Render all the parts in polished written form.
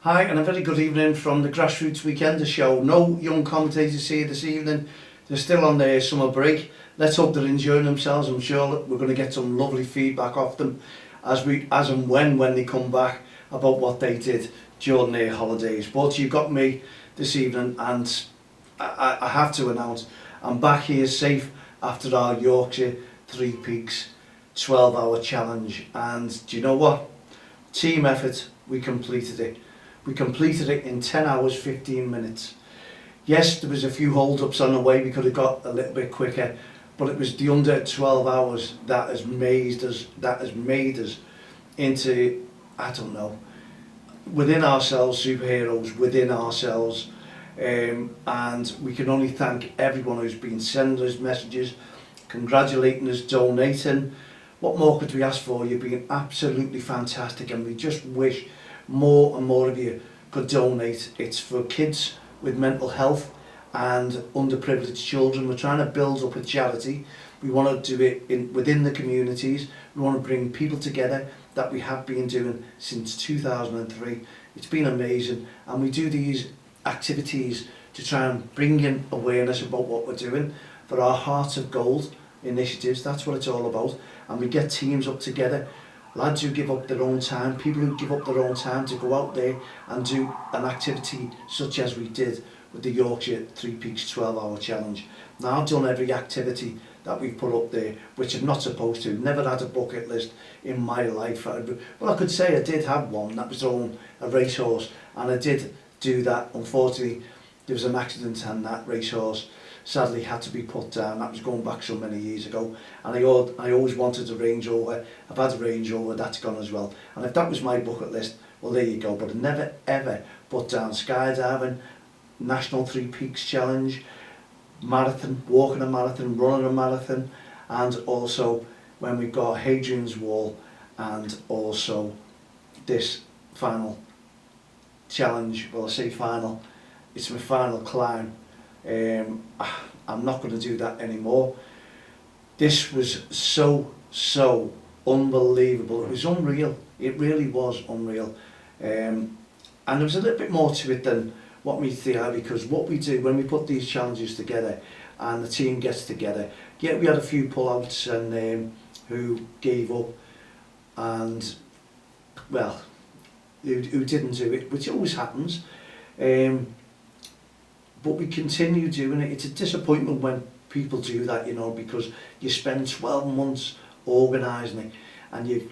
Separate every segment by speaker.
Speaker 1: Hi, and a very good evening from the Grassroots Weekender show. No young commentators here this evening. They're still on their summer break. Let's hope they're enjoying themselves. I'm sure that we're going to get some lovely feedback off them as and when they come back about what they did during their holidays. But you've got me this evening, and I have to announce I'm back here safe after our Yorkshire Three Peaks 12-hour challenge. And do you know what? Team effort, we completed it. We completed it in 10 hours 15 minutes. Yes, there was a few hold-ups on the way. We could have got a little bit quicker, but it was the under 12 hours that has made us into, I don't know, within ourselves, superheroes within ourselves. And we can only thank everyone who's been sending us messages, congratulating us, donating. What more could we ask for? You've been absolutely fantastic, and we just wish more and more of you could donate. It's for kids with mental health and underprivileged children. We're trying to build up a charity. We want to do it within the communities. We want to bring people together that we have been doing since 2003. It's been amazing, and we do these activities to try and bring in awareness about what we're doing for our Hearts of Gold initiatives. That's what it's all about. And we get teams up together, lads who give up their own time, people who give up their own time to go out there and do an activity such as we did with the Yorkshire Three Peaks 12-hour challenge. Now, I've done every activity that we've put up there, which I'm not supposed to. Never had a bucket list in my life. Well, I could say I did have one. That was own a racehorse, and I did do that. Unfortunately, there was an accident, and that racehorse sadly had to be put down. That was going back so many years ago, and I always wanted a Range Rover. I've had a Range Rover, that's gone as well. And if that was my bucket list, well, there you go. But I never ever put down skydiving, National Three Peaks Challenge, marathon, walking a marathon, running a marathon, and also when we got Hadrian's Wall, and also this final challenge. Well, I say final, it's my final climb. I'm not going to do that anymore. This was so unbelievable. It was unreal. It really was unreal. And there was a little bit more to it than what meets the eye, because what we do when we put these challenges together and the team gets together, yeah, we had a few pull-outs and who gave up, and well, who didn't do it, which always happens. But we continue doing it. It's a disappointment when people do that, you know, because you spend 12 months organising it, and it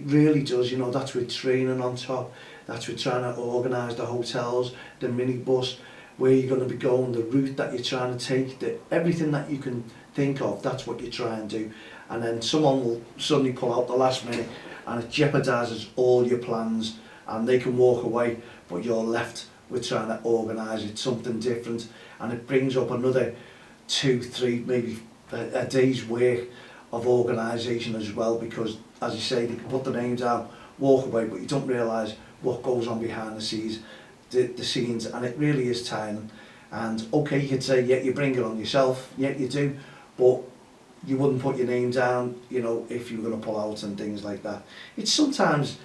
Speaker 1: really does, you know, that's with training on top, that's with trying to organise the hotels, the minibus, where you're going to be going, the route that you're trying to take, everything that you can think of, that's what you try and do. And then someone will suddenly pull out the last minute, and it jeopardises all your plans, and they can walk away, but you're left with trying to organise it, something different, and it brings up another 2, 3, maybe a day's work of organisation as well, because as you say, they can put the name down, walk away, but you don't realise what goes on behind the scenes, and it really is tiring. And okay, you could say, yeah, you bring it on yourself, yeah, you do, but you wouldn't put your name down, you know, if you were going to pull out and things like that. It's sometimes,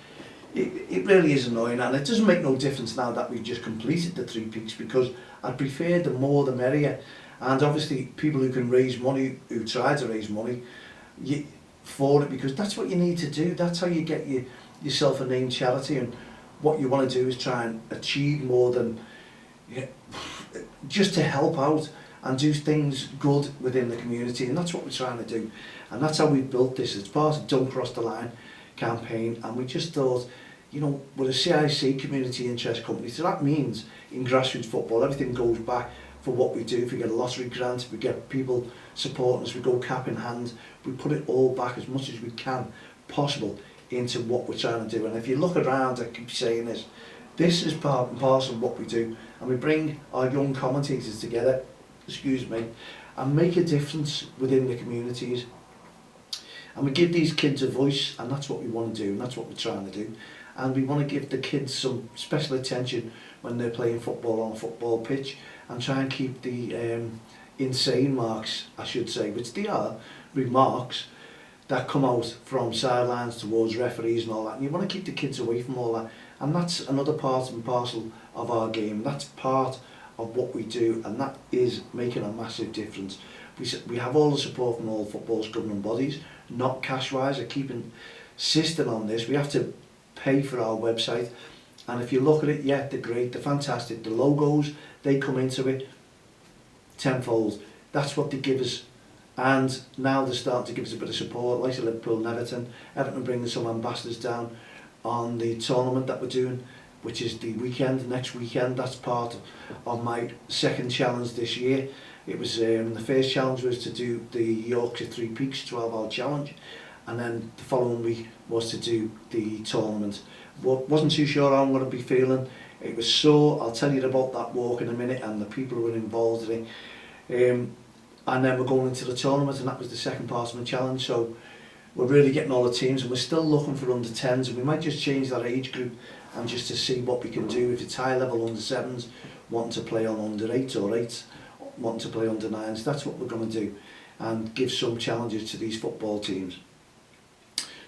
Speaker 1: it really is annoying, and it doesn't make no difference now that we've just completed the Three Peaks, because I prefer the more the merrier. And obviously people who can raise money, who try to raise money for it, because that's what you need to do. That's how you get yourself a named charity, and what you want to do is try and achieve more than just to help out and do things good within the community, and that's what we're trying to do. And that's how we built this. It's part of Don't Cross the Line campaign, and we just thought, you know, we're a CIC, community interest company, so that means in grassroots football everything goes back for what we do. If we get a lottery grant, if we get people supporting us, we go cap in hand, we put it all back as much as we can possible into what we're trying to do. And if you look around, I keep saying this is part and parcel of what we do, and we bring our young commentators together, excuse me, and make a difference within the communities. And we give these kids a voice, and that's what we want to do, and that's what we're trying to do. And we want to give the kids some special attention when they're playing football on a football pitch, and try and keep the insane marks, I should say, which they are, remarks that come out from sidelines towards referees and all that. And you want to keep the kids away from all that, And that's another part and parcel of our game. That's part of what we do, and that is making a massive difference. We have all the support from all football's governing bodies, not cash-wise. I keep insisting on this. We have to pay for our website, and if you look at it, yeah, they're great, they're fantastic. The logos, they come into it tenfold. That's what they give us, and now they're starting to give us a bit of support, like Liverpool and Everton. Everton bringing some ambassadors down on the tournament that we're doing, which is the weekend, next weekend. That's part of my second challenge this year. It was the first challenge was to do the Yorkshire Three Peaks 12-hour challenge, and then the following week was to do the tournament. Wasn't too sure how I'm going to be feeling. It was sore. I'll tell you about that walk in a minute and the people who were involved in it. And then we're going into the tournament, and that was the second part of my challenge. So we're really getting all the teams, and we're still looking for under 10s, and we might just change that age group and just to see what we can do. If it's high level under 7s wanting to play on under 8s, or 8s wanting to play under 9s, that's what we're going to do, and give some challenges to these football teams.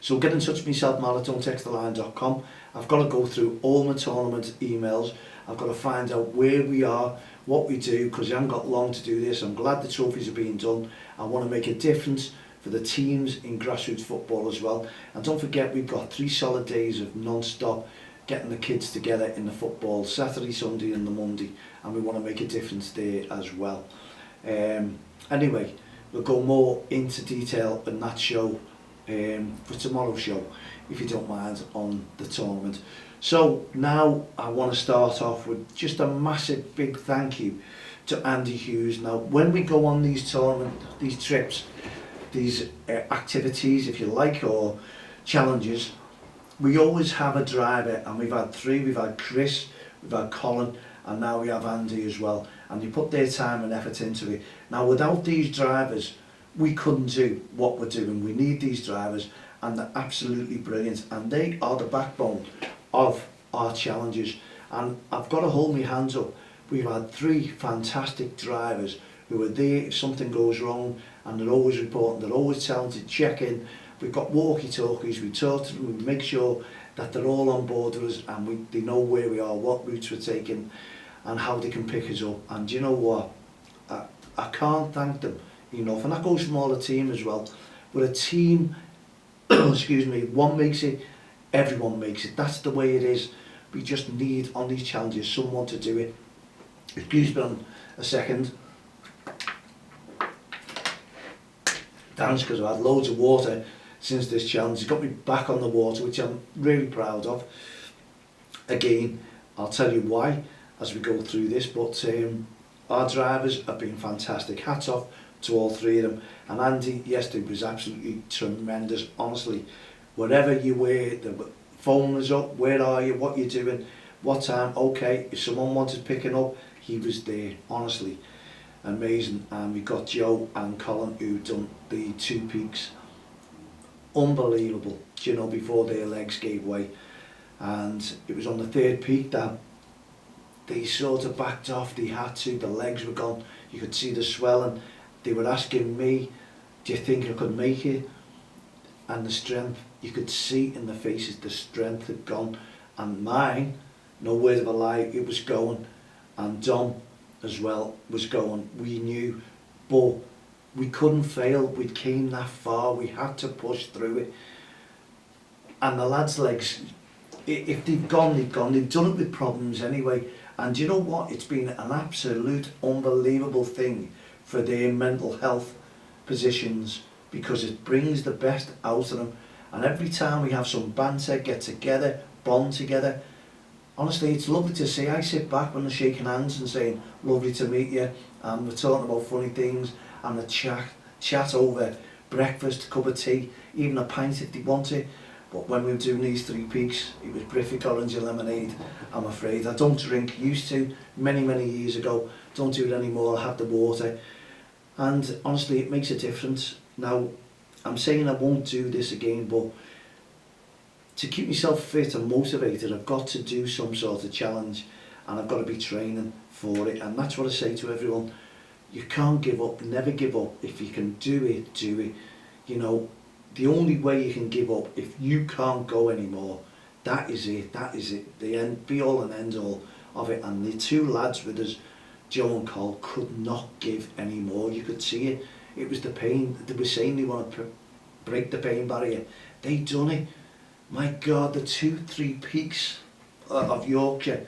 Speaker 1: So get in touch with myself, matt@don'ttexttheline.com. I've got to go through all my tournament emails. I've got to find out where we are, what we do, because I haven't got long to do this. I'm glad the trophies are being done. I want to make a difference for the teams in grassroots football as well. And don't forget, we've got 3 solid days of non-stop getting the kids together in the football, Saturday, Sunday and the Monday, and we want to make a difference there as well. Anyway, we'll go more into detail in that show for tomorrow's show, if you don't mind, on the tournament. So now I want to start off with just a massive big thank you to Andy Hughes. Now when we go on these these trips, these activities if you like, or challenges, we always have a driver, and we've had 3. We've had Chris, we've had Colin, and now we have Andy as well, and they put their time and effort into it. Now without these drivers we couldn't do what we're doing. We need these drivers, and they're absolutely brilliant, and they are the backbone of our challenges. And I've got to hold my hands up. We've had 3 fantastic drivers who are there if something goes wrong, and they're always reporting, they're always telling to check in. We've got walkie-talkies, we talk to them, we make sure that they're all on board with us, and they know where we are, what routes we're taking, and how they can pick us up. And you know what? I can't thank them enough, and that goes from all the team as well. We're a team, excuse me, one makes it, everyone makes it. That's the way it is. We just need, on these challenges, someone to do it. Excuse me on a second. Thanks, because I've had loads of water since this challenge. It's got me back on the water, which I'm really proud of. Again, I'll tell you why as we go through this, but our drivers have been fantastic. Hats off to all 3 of them. And Andy yesterday was absolutely tremendous, honestly. Wherever you were, the phone was up, where are you, what you doing, what time, okay, if someone wanted picking up, he was there, honestly. Amazing. And we got Joe and Colin who done the 2 peaks. Unbelievable, you know, before their legs gave way. And it was on the 3rd peak that they sort of backed off. They had to, the legs were gone, you could see the swelling. They were asking me, do you think I could make it? And the strength, you could see in the faces, the strength had gone. And mine, no word of a lie, it was going. And Dom as well was going. We knew, but we couldn't fail. We came that far, we had to push through it. And the lads' legs, if they've gone, they've gone. They've done it with problems anyway. And you know what? It's been an absolute unbelievable thing for their mental health positions, because it brings the best out of them. And every time we have some banter, get together, bond together, honestly, it's lovely to see. I sit back when they're shaking hands and saying, lovely to meet you, and we're talking about funny things, and the chat over breakfast, a cup of tea, even a pint if they want it. But when we were doing these 3 peaks, it was Briffic orange and lemonade, I'm afraid. I don't drink, used to, many years ago, don't do it anymore, I have the water. And honestly, it makes a difference. Now, I'm saying I won't do this again, but to keep myself fit and motivated, I've got to do some sort of challenge, and I've got to be training for it. And that's what I say to everyone. You can't give up, never give up. If you can do it, do it. You know, the only way you can give up, if you can't go anymore, that is it, the end, be all and end all of it. And the two lads with us, Joe and Cole, could not give any more. You could see it. It was the pain. They were saying they want to break the pain barrier. They done it. My God, the 2-3 peaks of Yorkshire.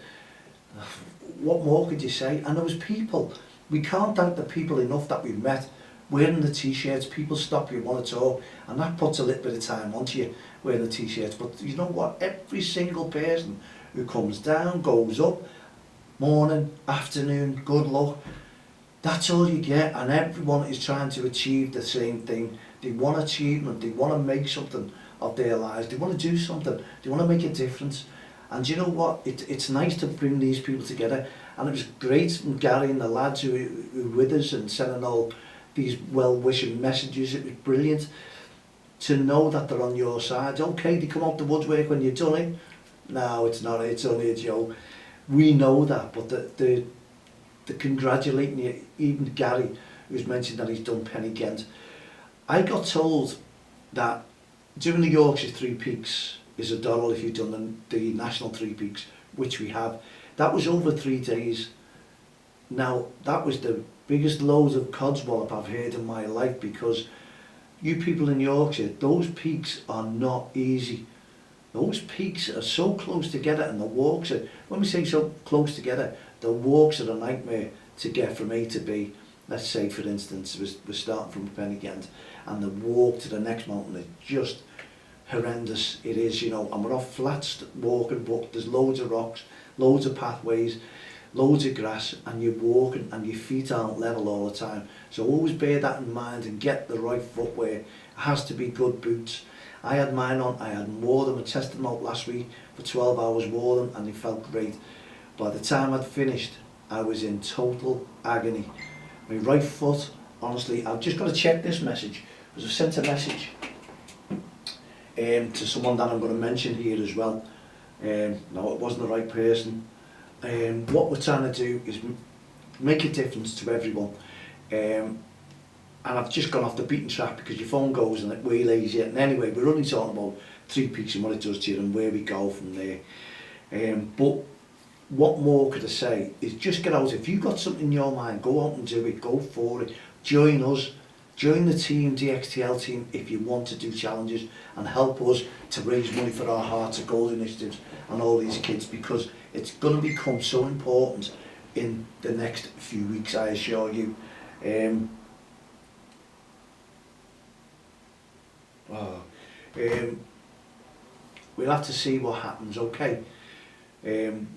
Speaker 1: What more could you say? And there was people. We can't thank the people enough that we've met. Wearing the t-shirts, people stop you, want to talk, and that puts a little bit of time onto you, wearing the t-shirts. But you know what? Every single person who comes down, goes up, morning, afternoon, good luck, that's all you get. And everyone is trying to achieve the same thing. They want achievement, they want to make something of their lives, they want to do something, they want to make a difference. And you know what? It's nice to bring these people together. And it was great from Gary and the lads who were with us and sending all these well-wishing messages. It was brilliant to know that they're on your side. Okay, they come out the woodwork when you've done it. No, it's not, it's only a joke. We know that, but the congratulating you, even Gary, who's mentioned that he's done Penny Kent. I got told that doing the Yorkshire Three Peaks is $1 if you've done the National Three Peaks, which we have. That was over 3 days. Now, that was the biggest load of codswallop I've heard in my life, because you people in Yorkshire, those peaks are not easy. Those peaks are so close together, and the walks are, when we say so close together, the walks are a nightmare to get from A to B. Let's say, for instance, we're starting from Penny Kent, and the walk to the next mountain is just horrendous. It is, you know, and we're off flats walking, but there's loads of rocks, loads of pathways, loads of grass, and you're walking and your feet aren't level all the time. So always bear that in mind and get the right footwear. It has to be good boots. I had mine on, I had wore them, I tested them out last week for 12 hours, wore them, and they felt great. By the time I'd finished, I was in total agony. My right foot, honestly, I've just got to check this message, because I've sent a message to someone that I'm going to mention here as well. No, it wasn't the right person. What we're trying to do is make a difference to everyone. And I've just gone off the beaten track, because your phone goes and it waylays you. And anyway, we're only talking about Three Peaks and what it does to you and where we go from there. But what more could I say is just get out. If you've got something in your mind, go out and do it, go for it. Join us, join the team, DXTL team, if you want to do challenges, and help us to raise money for our Hearts of Gold initiatives and all these kids, because it's going to become so important in the next few weeks, I assure you. We'll have to see what happens, okay?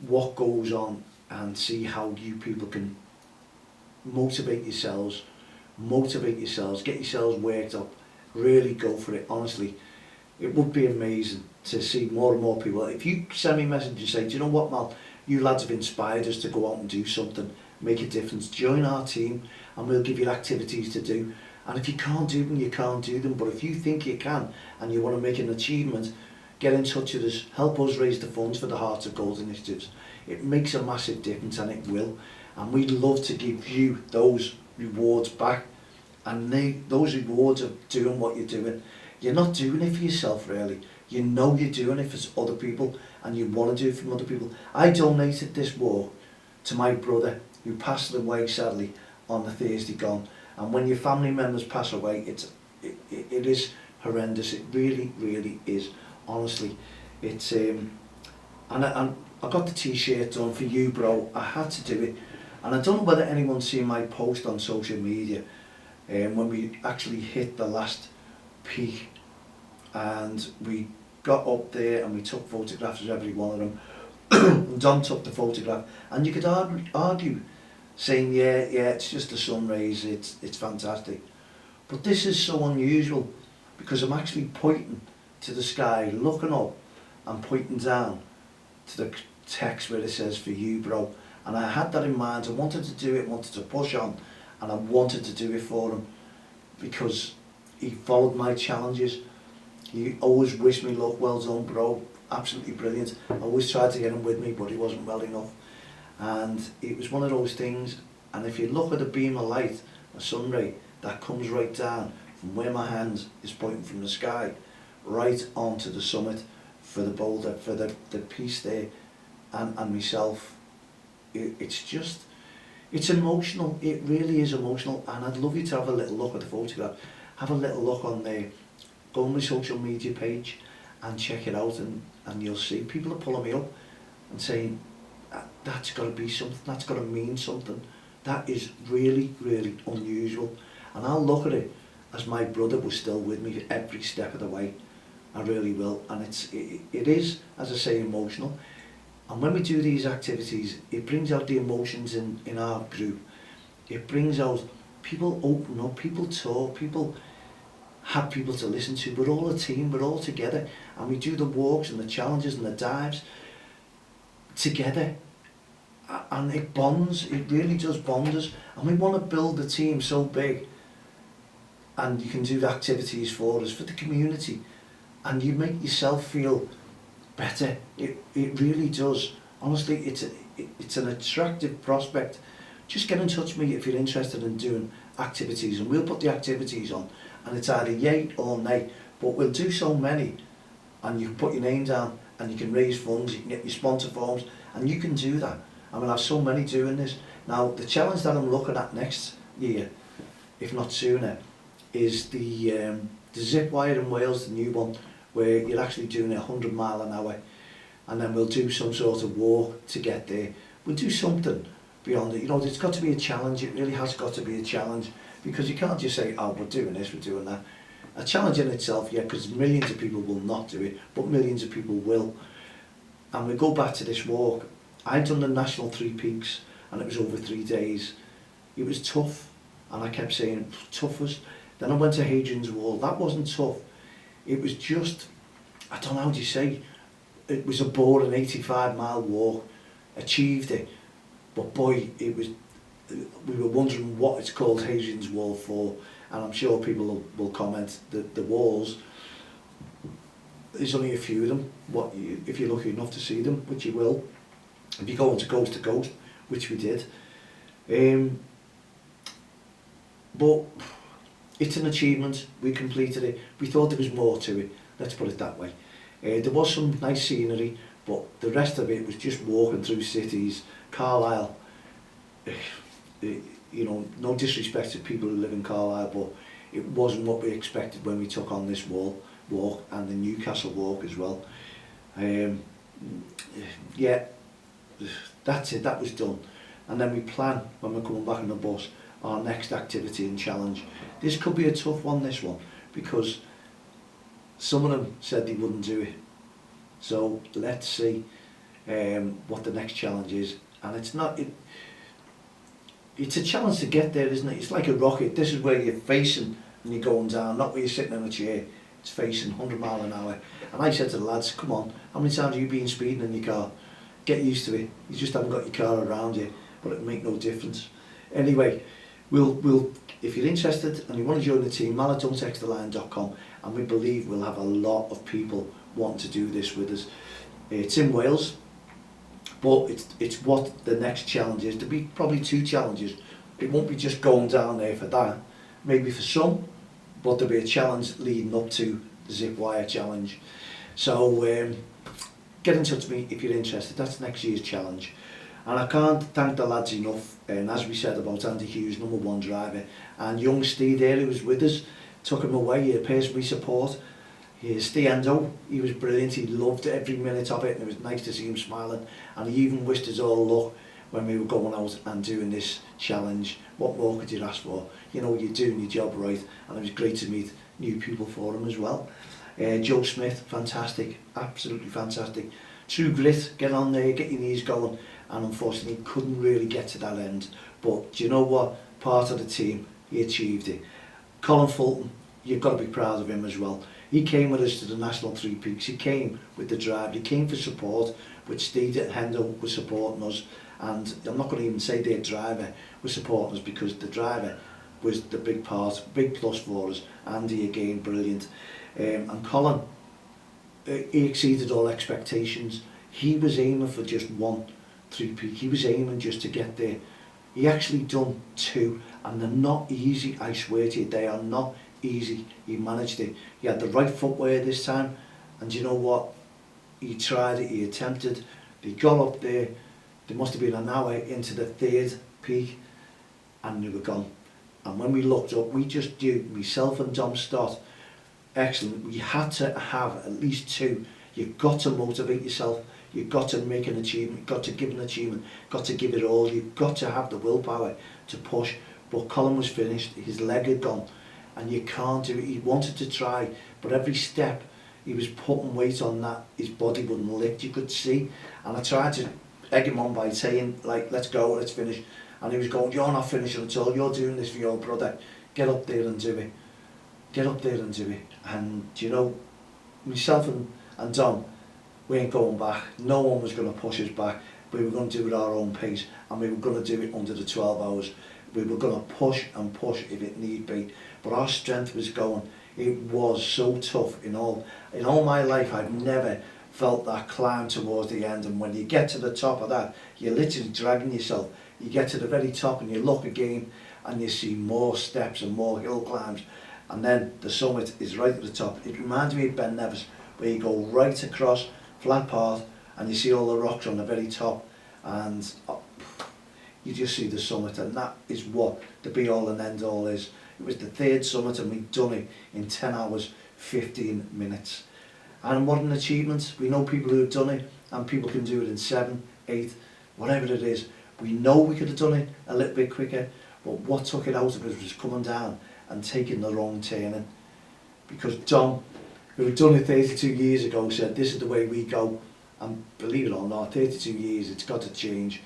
Speaker 1: What goes on, and see how you people can motivate yourselves, get yourselves worked up, really go for it. Honestly, it would be amazing to see more and more people. If you send me a message and say, do you know what, Mal, you lads have inspired us to go out and do something, make a difference, join our team, and we'll give you activities to do. And if you can't do them, you can't do them. But if you think you can and you want to make an achievement, get in touch with us, help us raise the funds for the Hearts of Gold initiatives. It makes a massive difference, and it will. And we'd love to give you those rewards back. And those rewards of doing what you're doing. You're not doing it for yourself, really. You know you're doing it for other people, and you want to do it for other people. I donated this walk to my brother, who passed away sadly on the Thursday gone. And when your family members pass away, it is horrendous. It really, really is. Honestly, it's and I got the t-shirt done for you, bro. I had to do it, and I don't know whether anyone's seen my post on social media. When we actually hit the last peak, and we got up there and we took photographs of every one of them. And Don took the photograph, and you could argue saying, yeah, it's just the sun rays, it's fantastic. But this is so unusual, because I'm actually pointing to the sky, looking up, and pointing down to the text where it says, for you, bro. And I had that in mind. I wanted to do it, wanted to push on, and I wanted to do it for him, because he followed my challenges. He always wished me luck. Well done, bro, absolutely brilliant. I always tried to get him with me, but he wasn't well enough. And it was one of those things. And if you look at a beam of light, a sun ray, that comes right down from where my hand is pointing from the sky, right onto the summit, for the boulder, for the piece there, and myself. It's emotional, it really is emotional, and I'd love you to have a little look at the photograph, have a little look on there, go on my social media page and check it out, and you'll see people are pulling me up and saying, that's got to be something, that's got to mean something. That is really, really unusual. And I'll look at it as my brother was still with me every step of the way. I really will. And it is, as I say, emotional. And when we do these activities, it brings out the emotions in our group. It brings out, people open up, people talk, people have people to listen to. We're all a team, we're all together. And we do the walks and the challenges and the dives together. And it bonds, it really does bond us. And we want to build the team so big. And you can do the activities for us, for the community. And you make yourself feel better. It really does. Honestly, it's an attractive prospect. Just get in touch with me if you're interested in doing activities, and we'll put the activities on, and it's either yay or nay, but we'll do so many, and you can put your name down and you can raise funds, you can get your sponsor forms, and you can do that. I mean, I've so many doing this. Now, the challenge that I'm looking at next year, if not sooner, is the zip wire in Wales, the new one, where you're actually doing 100 mile an hour, and then we'll do some sort of walk to get there. We'll do something beyond it. You know, it's got to be a challenge. It really has got to be a challenge, because you can't just say, oh, we're doing this, we're doing that. A challenge in itself, yeah, because millions of people will not do it, but millions of people will. And we go back to this walk. I'd done the National 3 Peaks, and it was over 3 days. It was tough, and I kept saying, toughest. Then I went to Hadrian's Wall. That wasn't tough. It was just, I don't know how do you say, it was a boring 85-mile walk, achieved it, but boy, it was, we were wondering what it's called Hadrian's Wall for, and I'm sure people will comment that the walls, there's only a few of them, if you're lucky enough to see them, which you will, if you go into coast to coast, which we did. But it's an achievement, we completed it, we thought there was more to it, let's put it that way. There was some nice scenery, but the rest of it was just walking through cities. Carlisle, you know, no disrespect to people who live in Carlisle, but it wasn't what we expected when we took on this walk and the Newcastle walk as well. Yeah, that's it, that was done. And then we plan, when we're coming back on the bus, our next activity and challenge. This could be a tough one, this one, because some of them said they wouldn't do it. So let's see what the next challenge is. And it's a challenge to get there, isn't it? It's like a rocket. This is where you're facing and you're going down, not where you're sitting in a chair. It's facing 100 mile an hour. And I said to the lads, come on, how many times have you been speeding in your car? Get used to it. You just haven't got your car around you, but it'll make no difference. Anyway, we'll if you're interested and you want to join the team, maladon'ttexttheline.com, and we believe we'll have a lot of people wanting to do this with us. It's in Wales, but it's what the next challenge is. There'll be probably 2 challenges. It won't be just going down there for that, maybe for some, but there'll be a challenge leading up to the zip wire challenge. So get in touch with me if you're interested. That's next year's challenge. And I can't thank the lads enough, and as we said about Andy Hughes, #1 driver, and young Steve there who was with us, took him away, he pays me support. Steve Endo, he was brilliant, he loved every minute of it, and it was nice to see him smiling, and he even wished us all luck when we were going out and doing this challenge. What more could you ask for? You know, you're doing your job right, and it was great to meet new people for him as well. Joe Smith, fantastic, absolutely fantastic. True grit, get on there, get your knees going, and unfortunately couldn't really get to that end. But do you know what? Part of the team, he achieved it. Colin Fulton, you've got to be proud of him as well. He came with us to the National 3 Peaks, he came with the drive, he came for support, which Steve and Hendo were supporting us, and I'm not going to even say their driver was supporting us, because the driver was the big part, big plus for us. Andy again, brilliant. And Colin, he exceeded all expectations. He was aiming for just 1 3 peak, he was aiming just to get there. He actually done 2, and they're not easy, I swear to you, they are not easy. He managed it. He had the right footwear this time, and you know what? he tried it, he attempted, he got up there, there must have been an hour into the third peak, and they were gone. And when we looked up, we just knew, myself and Dom Stott, excellent, we had to have at least two. You've got to motivate yourself, you've got to make an achievement, you've got to give an achievement, got to give it all, you've got to have the willpower to push. But Colin was finished, his leg had gone, and you can't do it. He wanted to try, but every step he was putting weight on that, his body wouldn't lift, you could see. And I tried to egg him on by saying, like, let's go, let's finish. And he was going, you're not finishing at all, you're doing this for your brother, get up there and do it. Get up there and do it. And you know, myself and Dom, we ain't going back. No one was going to push us back. We were going to do it at our own pace, and we were going to do it under the 12 hours. We were going to push and push if it need be. But our strength was going. It was so tough in all my life. I've never felt that climb towards the end, and when you get to the top of that, you're literally dragging yourself. You get to the very top and you look again and you see more steps and more hill climbs, and then the summit is right at the top. It reminds me of Ben Nevis, where you go right across flat path and you see all the rocks on the very top, and you just see the summit, and that is what the be all and end all is. It was the third summit and we'd done it in 10 hours 15 minutes. And what an achievement. We know people who have done it, and people can do it in 7, 8, whatever it is. We know we could have done it a little bit quicker, but what took it out of us was coming down and taking the wrong turning. Because Dom, who had done it 32 years ago, said this is the way we go, and believe it or not, 32 years, it's got to change.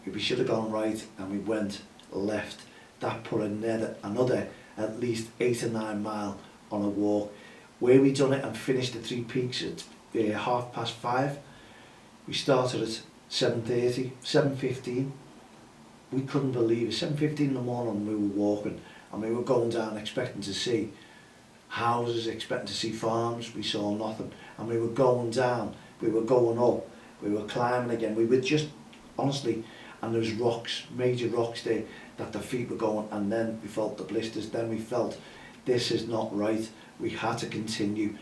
Speaker 1: We should have gone right and we went left. That put another at least 8 or 9 mile on a walk. Where we done it and finished the 3 peaks at 5:30. We started at 7:30, 7:15. We couldn't believe it. 7:15 in the morning we were walking, and we were going down expecting to see houses, expecting to see farms. We saw nothing, and we were going down, we were going up, we were climbing again. We were just, honestly, and there was rocks, major rocks there that the feet were going, and then we felt the blisters. Then we felt this is not right. We had to continue.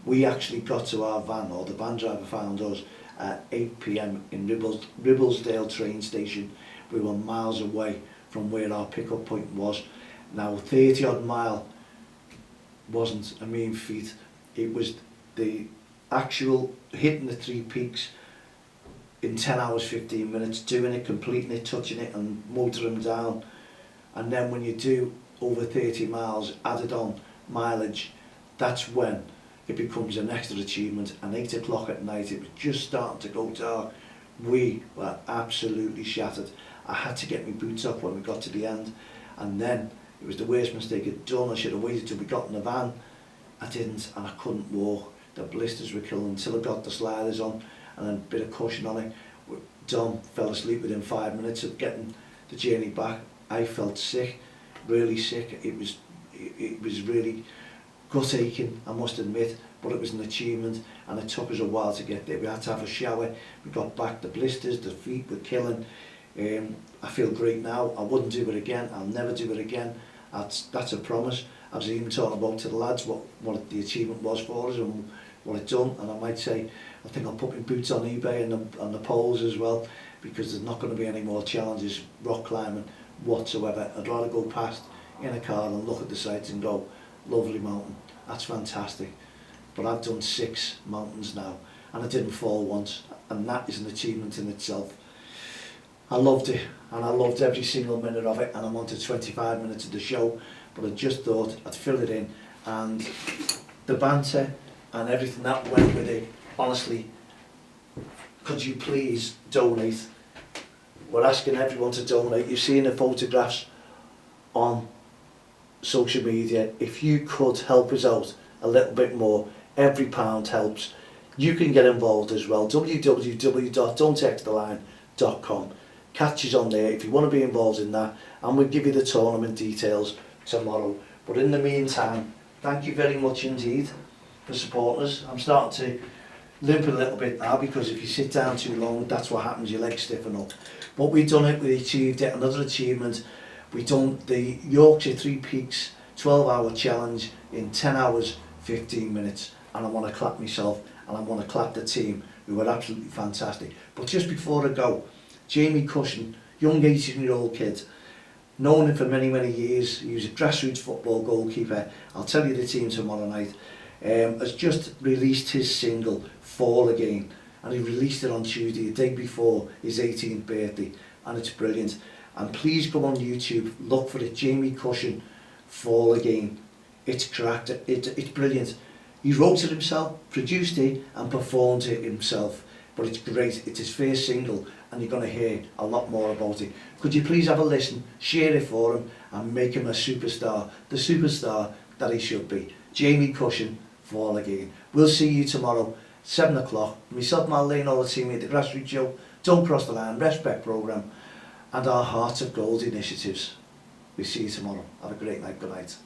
Speaker 1: We actually got to our van, or the van driver found us at 8 p.m. in Ribblesdale train station. We were miles away from where our pickup point was. Now 30 odd mile wasn't a mean feat. It was the actual hitting the 3 peaks in 10 hours 15 minutes, doing it, completing it, touching it and motoring down. And then when you do over 30 miles added on mileage, that's when it becomes an extra achievement. And 8 o'clock at night, it was just starting to go dark. We were absolutely shattered. I had to get my boots up when we got to the end, and then it was the worst mistake I'd done. I should have waited till we got in the van. I didn't, and I couldn't walk. The blisters were killing until I got the sliders on and then a bit of cushion on it. Dom fell asleep within 5 minutes of getting the journey back. I felt sick, really sick. It was really gut aching, I must admit, but it was an achievement, and it took us a while to get there. We had to have a shower. We got back, the blisters, the feet were killing. I feel great now. I wouldn't do it again. I'll never do it again. That's a promise. I was even talking about to the lads what the achievement was for us and what it's done, and I might say I think I'll put my boots on eBay and the poles as well, because there's not going to be any more challenges rock climbing whatsoever. I'd rather go past in a car and look at the sights and go, lovely mountain, that's fantastic. But I've done 6 mountains now and I didn't fall once, and that is an achievement in itself. I loved it, and I loved every single minute of it, and I'm on to 25 minutes of the show, but I just thought I'd fill it in, and the banter and everything that went with it, honestly, could you please donate? We're asking everyone to donate. You've seen the photographs on social media. If you could help us out a little bit more, every pound helps. You can get involved as well. www.don'ttexttheline.com. Catch us on there if you want to be involved in that, and we'll give you the tournament details tomorrow. But in the meantime, thank you very much indeed for supporting us. I'm starting to limp a little bit now, because if you sit down too long, that's what happens, your legs stiffen up. But we've done it, we achieved it, another achievement. We've done the Yorkshire 3 Peaks 12-hour challenge in 10 hours 15 minutes, and I want to clap myself and I want to clap the team who were absolutely fantastic. But just before I go, Jamie Cushion, young 18-year-old kid, known him for many years. He was a grassroots football goalkeeper. I'll tell you the team tomorrow night. Has just released his single, Fall Again, and he released it on Tuesday, the day before his 18th birthday, and it's brilliant. And please go on YouTube, look for it, Jamie Cushion, Fall Again. It's cracked, it's brilliant. He wrote it himself, produced it and performed it himself. But it's great, it's his first single and you're going to hear a lot more about it. Could you please have a listen, share it for him and make him a superstar, the superstar that he should be. Jamie Cushion, Fall Again. We'll see you tomorrow, 7 o'clock. Myself, Mal Lane, all the team at the Grassroots Show, Don't Cross the Line, Respect Programme and our Hearts of Gold initiatives. We'll see you tomorrow. Have a great night. Good night.